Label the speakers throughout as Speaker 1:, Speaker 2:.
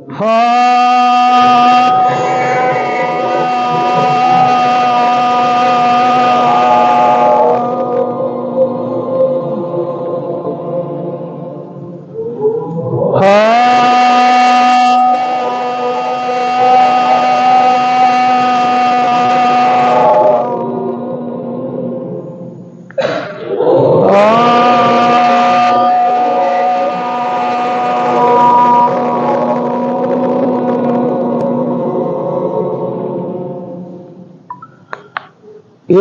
Speaker 1: ఈ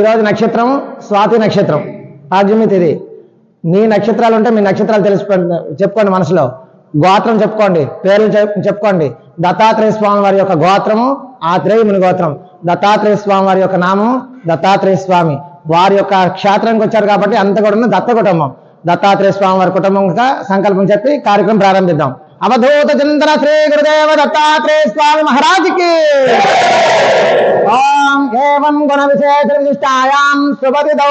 Speaker 1: రోజు నక్షత్రం స్వాతి నక్షత్రం, పాడ్యమి తిథి. మీ నక్షత్రాలు ఉంటే మీ నక్షత్రాలు చెప్పుకోండి, మనసులో గోత్రం చెప్పుకోండి, పేర్లు చెప్పుకోండి. దత్తాత్రేయ స్వామి వారి యొక్క గోత్రము ఆత్రేయముని గోత్రం, దత్తాత్రేయ స్వామి వారి యొక్క నామము దత్తాత్రేయ స్వామి. వారి యొక్క క్షేత్రానికి వచ్చారు కాబట్టి అంత కూడా దత్త కుటుంబం, దత్తాత్రేయ స్వామి వారి కుటుంబంగా సంకల్పం చెప్పి కార్యక్రమం ప్రారంభిద్దాం. అవధూత చింతన శ్రీ గురుదేవ దత్తాత్రేయ స్వామి మహారాజుకి ఓం ఏవం గుణ విశేష విశిష్టాయాం సుపతితో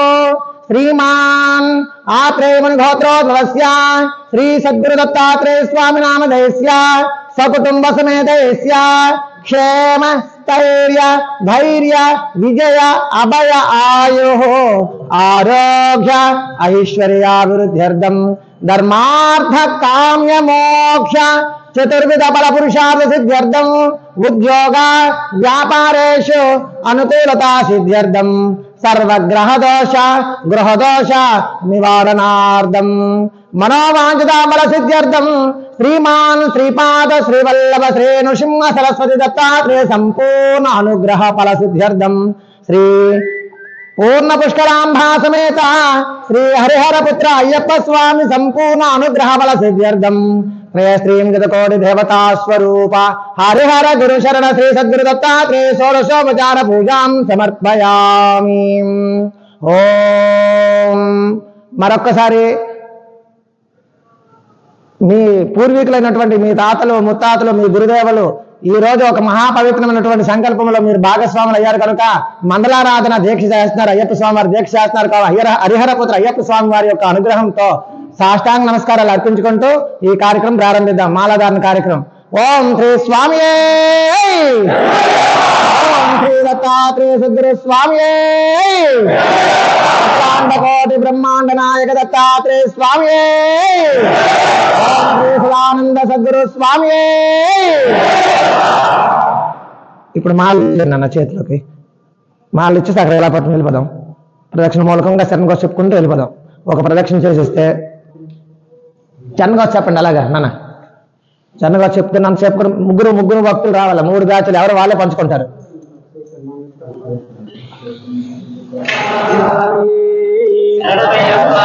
Speaker 1: శ్రీమాన్ ఆత్రేయముని గోత్రోద్భవస్య శ్రీ సద్గురు దత్తాత్రేయ స్వామి నామధేయస్య సకుటుంబ సమేతస్య క్షేమ స్థైర్య ధైర్య విజయ అభయ ఆయు ఆరోగ్య ఐశ్వర్యాభివృద్ధ్యర్థం ధర్మార్థ కామ్య మోక్ష చతుర్విధ ఫల పురుషార్థ సిద్ధ్యర్థం ఉద్యోగ వ్యాపారేషు అనుకూలతా సిద్ధ్యర్థం సర్వగ్రహ దోష గృహదోష నివారణార్థం మనోవాంఛితాఫల సిద్ధ్యర్థం శ్రీమాన్ శ్రీపాద శ్రీవల్లభ శ్రేణుసింహ సరస్వతి దత్తాత్రేయ సంపూర్ణ అనుగ్రహ ఫల సిద్ధ్యర్థం శ్రీ పూర్ణ పుష్కరాంబా సమేత శ్రీ హరిహర పుత్ర అయ్యప్ప స్వామి సంపూర్ణ అనుగ్రహ ఫల సిద్ధ్యర్థం శ్రీంగతకోటి దేవతా స్వరూప హరిహర గురు శరణ శ్రీ సద్గురు దత్తాత్రేయ షోడశోపచార పూజాం సమర్పయామి. ఓం. మరొక్కసారి మీ పూర్వీకులైనటువంటి మీ తాతలు ముత్తాతలు మీ గురుదేవులు ఈ రోజు ఒక మహాపవిత్రమైనటువంటి సంకల్పంలో మీరు భాగస్వాములు అయ్యారు కనుక మండలారాధన దీక్ష చేస్తున్నారు, అయ్యప్ప స్వామి వారి దీక్ష చేస్తున్నారు కాబట్టి హరిహర పుత్ర అయ్యప్ప స్వామి వారి యొక్క అనుగ్రహంతో సాష్టాంగ నమస్కారాలు అర్పించుకుంటూ ఈ కార్యక్రమం ప్రారంభిద్దాం. మాలాధారణ కార్యక్రమం. ఓం శ్రీ స్వామి, ఓం శ్రీ దత్తాత్రేయ సద్గురు స్వామి, కోటి బ్రహ్మాండ నాయక దత్తాత్రేయ స్వామి, ఓం శ్రీ సదానంద సద్గురు స్వామి. ఇప్పుడు మాలు అన్న చేతిలోకి మాలు ఇచ్చి అక్కడ ఎలా పట్టుకుని వెళ్ళిపోదాం. ప్రదక్షిణ మూలకంగా శరణ్ చెప్పుకుంటూ వెళ్ళిపోదాం. ఒక ప్రదక్షిణ చేసేస్తే చన్నగా చెప్పండి. అలాగా నాన్న చన్నగా చెప్తున్నాను చెప్పుకుని ముగ్గురు భక్తులు రావాలి. 3 బ్యాచ్లు ఎవరు వాళ్ళే పంచుకుంటారు.
Speaker 2: శరణమయ్యప్ప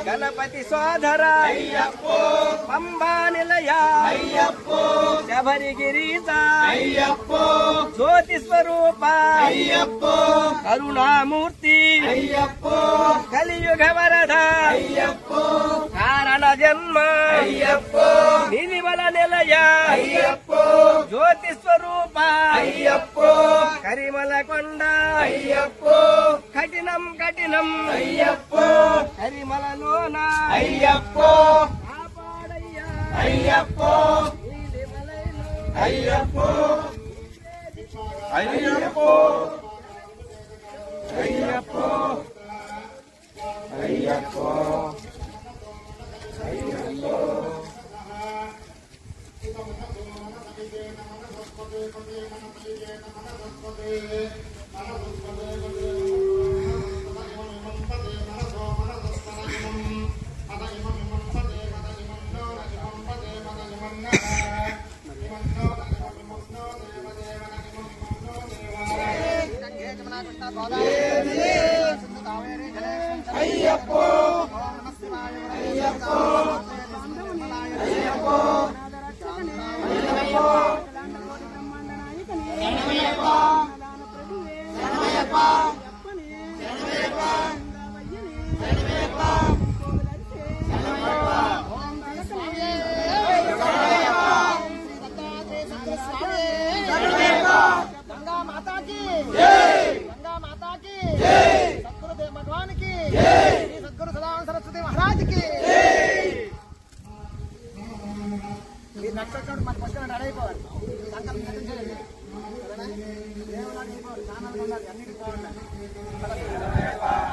Speaker 2: గణపతి సోదర అయ్యప్పో, పంబా నిలయ అయ్యప్పో, శబరిగిరీశ అయ్యప్పో, జ్యోతి స్వరూప అయ్యప్పో, కరుణామూర్తి అయ్యప్పో, కలియుగ వరద అయ్యప్పో, కారణ జన్మ అయ్యప్పో, నిధివల నిలయ అయ్యప్పో, జ్యోతి స్వరూప అయ్యప్పో, కరిమల కొండ అయ్యప్పో, కఠినం కఠినం అయ్యప్పో, కరిమలలోన అయ్యప్పో, కాపాడయ్యా అయ్యప్పో, అయ్యప్పో, అయ్యప్పో, అయ్యప్పో అయ్యప్పో అయ్యప్పో అయ్యప్పో అయ్యప్పో అయ్యప్పో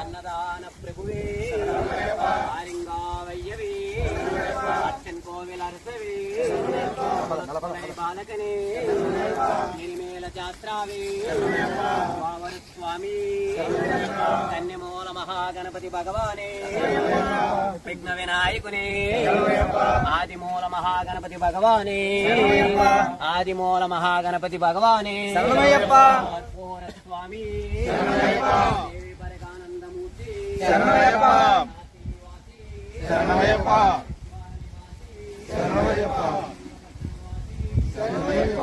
Speaker 2: అన్నదాన ప్రభువే ఆరింగావయ్యవే అచ్చన్ కోవిలర్సవే బాలకనే నిర్మేల శాస్త్రావే వావరు స్వామి కన్యమూల మహాగణపతి భగవానే విఘ్న వినాయకునే ఆదిమూల మహాగణపతి భగవానే ఆదిమూల మహాగణపతి భగవానే స్వామి దేవి పరకానందమూర్తి శరణమయ్యప్ప శరణమయ్యప్ప శరణమయ్యప్ప శరణమయ్యప్ప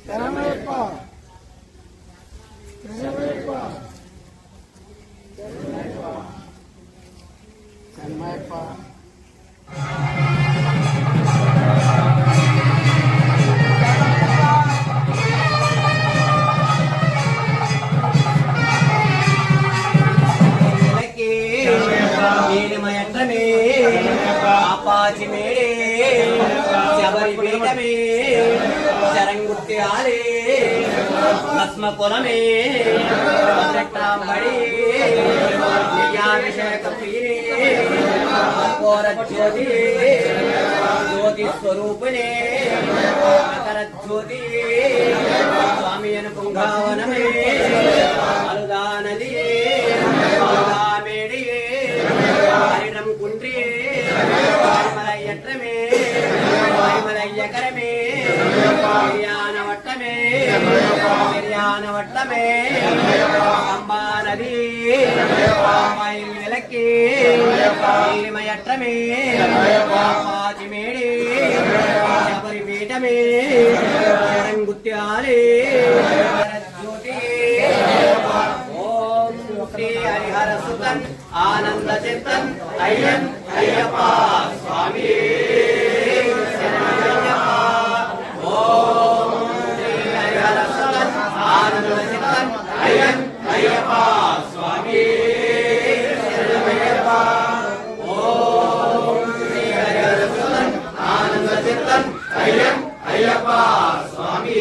Speaker 2: శరణమయ్యప్ప శరణమయ్యప్ప శరణమయ్యప్ప आपाची मेरे शबरी बेट में शरंगुट्टे आले भस्म कुल में बड़ी विषय कपीरे ज्योति ज्योति स्वरूप ने मकर ज्योति स्वामी पुंगावन में अलुदान दिए मेड़िए हरिणम कुंड्रिए वायुमलयट्रमे वायुमलयकरमे निर्यानवट्टमे निर्यानवट्टमे अंबा नदी वायुविलक्की नीलिमयट्टमे पाचिमेडे शबरिपीठमे शरंगुत्याले ज्योति ओम श्री हरिहर सुतन आनंद चित्तन अय्यन अय्यप्प स्वामी शरणमయ్యప్ప ओम श्री हरिहर सुतन आनंद चित्तन अय्यन अय्यप्प स्वामी शरणमయ్యప్ప ओम श्री हरिहर सुतन आनंद चित्तन अय्यन अय्यप्प स्वामी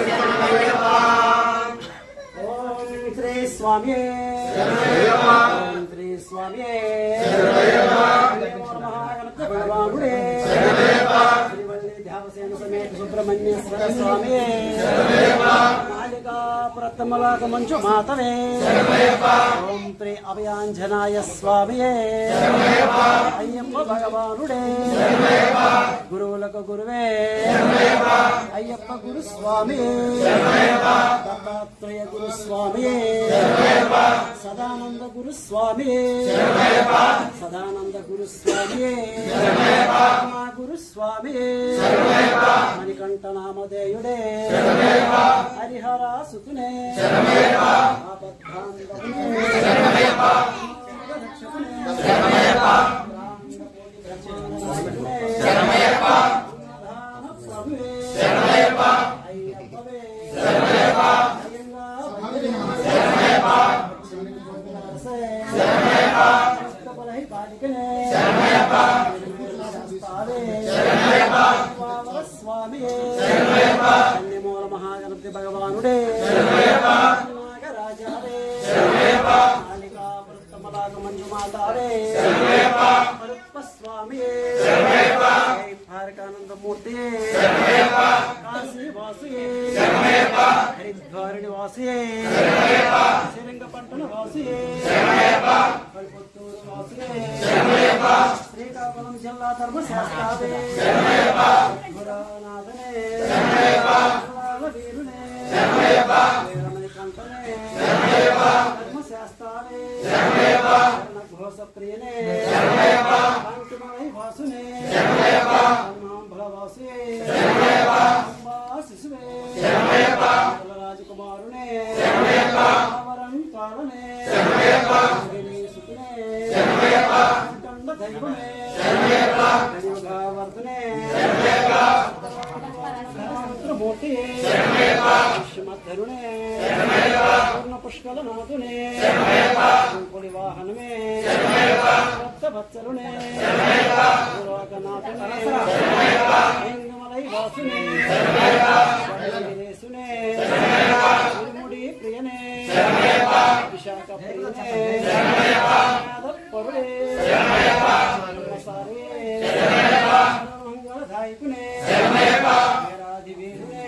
Speaker 2: शरणमయ్యప్ప ओम श्री स्वामी श्री स्वामी भगवानुडे श्रीवल्ली ध्यावसेन समेत सुब्रह्मण्येश्वर स्वामी मालिका प्रतमलाक मंचु मातवे ओम श्री अभयांजनाय स्वामी अय्यप्प भगवानुडे गुरुवलक गुरुवे अय्यप्प गुरु स्वामी दत्तात्रेय गुरु स्वामी सदानंद गुरु स्वामी सदानंद गुरु स्वामी गुरु स्वामी मणिकंठ नामधेयुडे हरिहर सुतुने स्वामी कन्यमूल महागणपति भगवानुडे
Speaker 3: శ్రీరంగపట్టణ వాసుయే కల్పత్తూరు వాసుయే శ్రీకాకుళం జిల్లా ధర్మశాస్త్రావే గురానాథనే వీరునే వీరమణికంఠనే ధర్మశాస్త్రావే ఘోష ప్రియనే కాంతిమలై వాసునే వాసుయే శిశువే రాజకుమారునే వరం కాలనే సుతునే కండ దైవమే వర్ధనే మూర్తి విశ్వమధరునే పూర్ణ పుష్కల నాథునే పులి వాహనమే భక్తవత్సలునే లింగమలై వాసునే విదేశునే ముడి ప్రియనే విశాఖ ప్రియనే పరుడే మంగళదాయకునే వేరాది వీరునే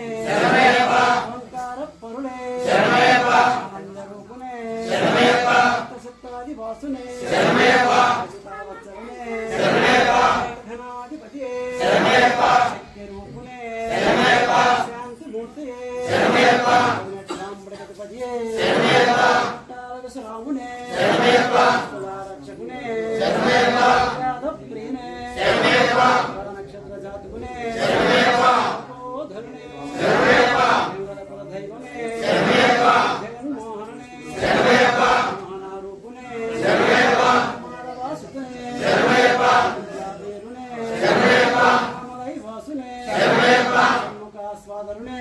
Speaker 3: ఓంకార పరుడే ఆనందరూపునే సప్తసప్తాది వాసునే అజితావత్సరునే ఘనాధిపతియే శక్తిరూపునే శాంతిమూర్తియే సాంబ్రగతిపతియే శ్రావునే రక్షకునే ప్రియనే నక్షత్ర జాతకునే ధరుణే మంగళకుల దైవమే జగన్మోహననే మోహనారూపునే మానవాసునే వీరునే అమలై వాసునే షణ్ముఖాస్వాదరునే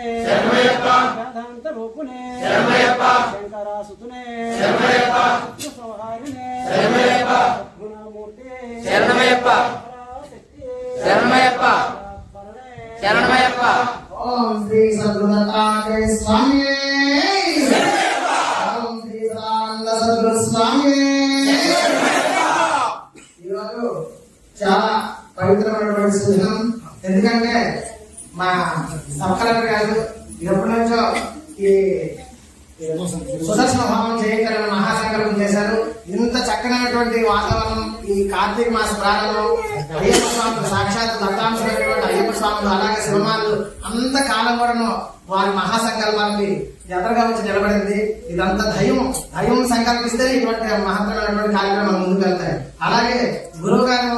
Speaker 3: వేదాంత రూపునే శంకరాసుతునే సంహారినే గుణమూర్తి
Speaker 2: శరణమయ్యప్ప శరణమయ్యప్ప శరణమయ్యప్ప.
Speaker 4: ఓం శ్రీ సద్గుణాయ స్వామి ఓం శ్రీ సదానంద సద్గురు స్వామి. ఈరోజు చాలా పవిత్రమైనటువంటి సూచన. ఎందుకంటే మా సబ్ కలెక్టర్ గారు ఎప్పటి నుంచో ఈ సుదర్శన హోమం చేయాలని మహాసంకల్పం చేశారు. ఇంత చక్కనైనటువంటి వాతావరణం ఈ కార్తీక మాస ప్రారంభం అయ్యప్ప స్వాములు సాక్షాత్ దత్తాంశమైనటువంటి అయ్యప్ప స్వాములు అలాగే శివమానులు అంత కాలం కూడాను వారి మహాసంకల్పానికి ఎదురుగా వచ్చి నిలబడింది. ఇదంతా దైవం సంకల్పిస్తే ఇటువంటి మహత్తరమైనటువంటి కార్యక్రమాలు ముందుకు వెళ్తాయి. అలాగే గురువు గారు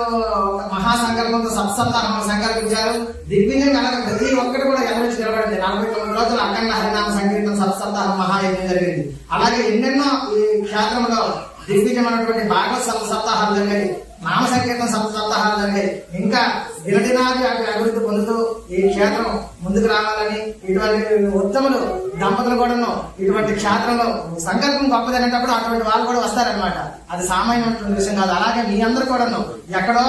Speaker 4: ఒక మహాసంకల్పంతో సప్సప్తాహం సంకల్పించారు. దిగ్విజయం అలాగే ప్రతి ఒక్కటి కూడా ఎదురించి నిలబడింది. 49 రోజులు అఖండ హరినామ సంకీర్తన సప్సప్తాహం మహాయజ్ఞం జరిగింది. అలాగే ఎన్నెన్నో ఈ క్షేత్రంలో దిగ్విజయమైనటువంటి భాగవత సప్తాహాలు జరిగాయి, నామ సంకీర్తన సప్తాహాలు జరిగాయి. ఇంకా దినదినాది అభివృద్ధి పొందుతూ ఈ క్షేత్రం ముందుకు రావాలని ఇటువంటి ఉత్తములు దంపతులు కూడాను ఇటువంటి క్షేత్రంలో సంకల్పం గొప్పదనేటప్పుడు అటువంటి వాళ్ళు కూడా వస్తారనమాట. అది సామాన్యమైనటువంటి విషయం కాదు. అలాగే మీ అందరూ కూడాను ఎక్కడో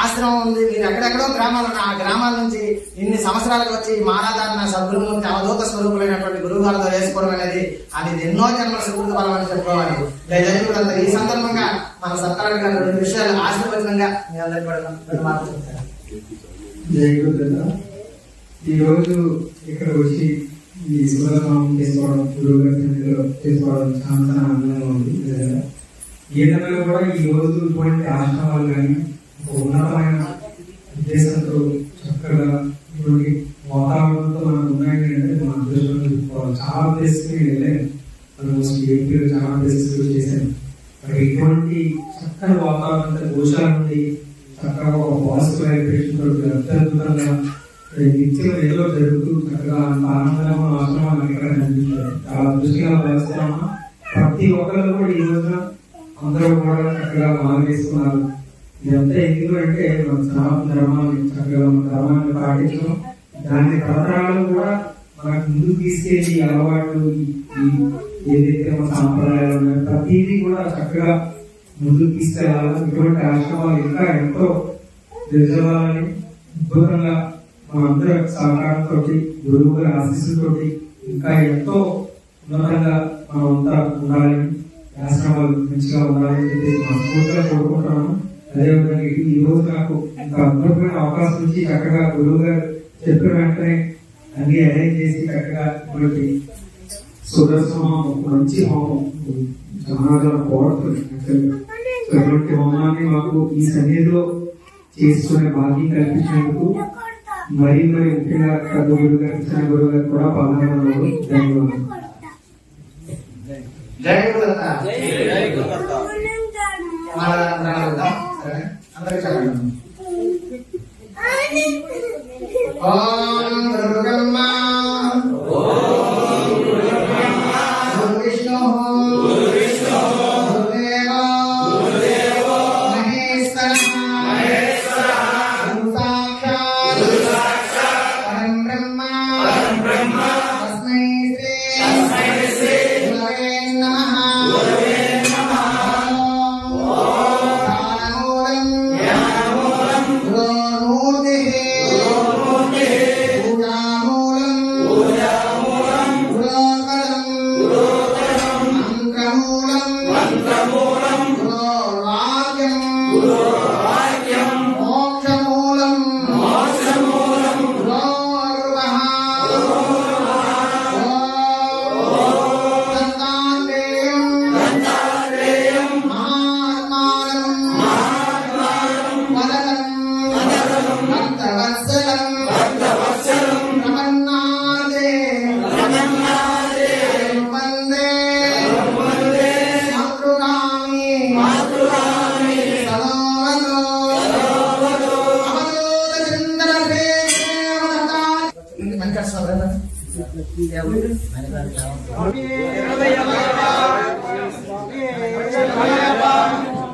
Speaker 4: ఆశ్రమం ఉంది, మీరు ఎక్కడెక్కడో గ్రామాలు ఆ గ్రామాల నుంచి ఇన్ని సంవత్సరాలకు వచ్చి మారాధారణ సద్గురుమూర్తి అవధూత స్వరూపులైనటువంటి గురువు గారితో వేసుకోవడం అనేది అది ఎన్నో జన్మల సుకృత బలం అని చెప్పుకోవాలి. ఈ సందర్భంగా మన సర్కారు గారు 2 విషయాలు ఆశీర్వచనంగా మీ అందరికీ కూడా మాట్లాడుతారు.
Speaker 5: ఈ రోజు ఇక్కడ వచ్చి ఈ సులభం చేసుకోవడం, గురువు గారి చేసుకోవడం చాలా ఆనందంగా ఉంది. ఏదైనా కూడా ఈ రోజు ఇటువంటి ఆశ్రమాలు కానీ ఒక ఉన్నతమైన ఉద్దేశంతో చక్కగా ఇటువంటి వాతావరణంతో మనకు ఉన్నాయంటే మన అదృష్టం చెప్పుకోవాలి. చాలా ప్లేసెస్ వెళ్ళాను, ఆల్మోస్ట్ ఏపీలో చాలా ప్లేసెస్ చేశాను. అక్కడ ఇటువంటి చక్కని వాతావరణంతో గోశాల నుండి చక్కగా ఒక పాజిటివ్ వైబ్రేషన్ తోటి అత్యద్భుతంగా నిత్యం ఏదో జరుగుతూ చక్కగా అంత ఆనందంగా ఆశ్రమాలు ఇక్కడ కనిపించారు. చాలా దృష్టిగా భావిస్తున్నాము. ప్రతి ఒక్కరు కూడా ఈ రోజున అందరూ కూడా చక్కగా మానేస్తున్నారు. ఇదంతా ఎందుకు అంటే మన సనాతన ధర్మాన్ని చక్కగా మన ధర్మాన్ని పాటించడం, దాని తరతరాలు కూడా మనకు ముందుకు తీసుకెళ్లి అలవాట్లు ఏదైతే మన సాంప్రదాయాలు ఉన్నాయో ప్రతిదీ కూడా చక్కగా ముందుకు తీసుకెళ్లాలని ఇటువంటి ఆశ్రమాలు ఇంకా ఎంతో నిజవాలని అద్భుతంగా మనందరి సహకారంతో గురువు గారి ఆశీస్సులతోటి ఇంకా ఎంతో ఉన్నతంగా మనమంతా ఉండాలని, ఆశ్రమాలు మంచిగా ఉండాలని చెప్పేసి మనస్ఫూర్తిగా కోరుకుంటున్నాను. అదేవిధంగా ఈ రోజు నాకు ఇంకా అద్భుతమైన అవకాశం ఇచ్చి చక్కగా గురువు గారు చెప్పిన వెంటనే అన్ని అరేంజ్ చేసి చక్కగా మనకి సుదర్శన హోమం మంచి హోమం, చాలా పవర్ఫుల్. అటువంటి హోమాన్ని మాకు ఈ సన్నిధిలో చేసుకునే భాగ్యం కల్పించినందుకు మరి ముఖ్యంగా పెద్ద గురువు గారు, చిన్న గురువు గారు కూడా పాల్గొన్నారు. ధన్యవాదాలు.
Speaker 4: జై గురుదత్త. అందరికీ చెప్పండి. ఓం గురు బ్రహ్మ గురు విష్ణు గురుదేవో మహేశ్వరః గురు సాక్షాత్ పరం బ్రహ్మ తస్మై శ్రీ గురవే నమః.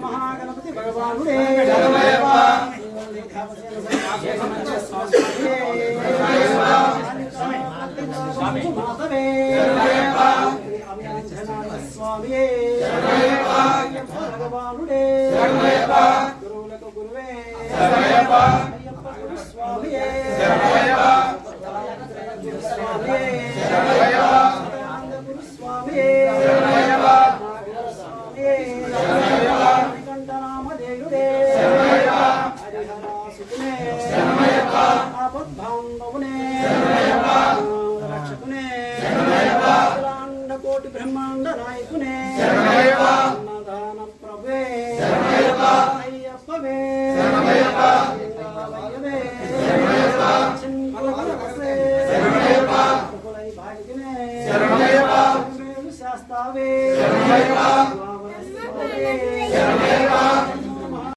Speaker 3: మహాగణపతి భగవానుడే స్వామి భగవానుడే గురువులకు గురువే అయ్యప్ప గురు స్వామి కంఠనామదేవుడే హరిహరాసుకునే ఆపద్బాంధవునే రక్షకునే కోటి బ్రహ్మాండ నాయకునే అన్నదాన ప్రభువే అయ్యప్పవే శాస్తావే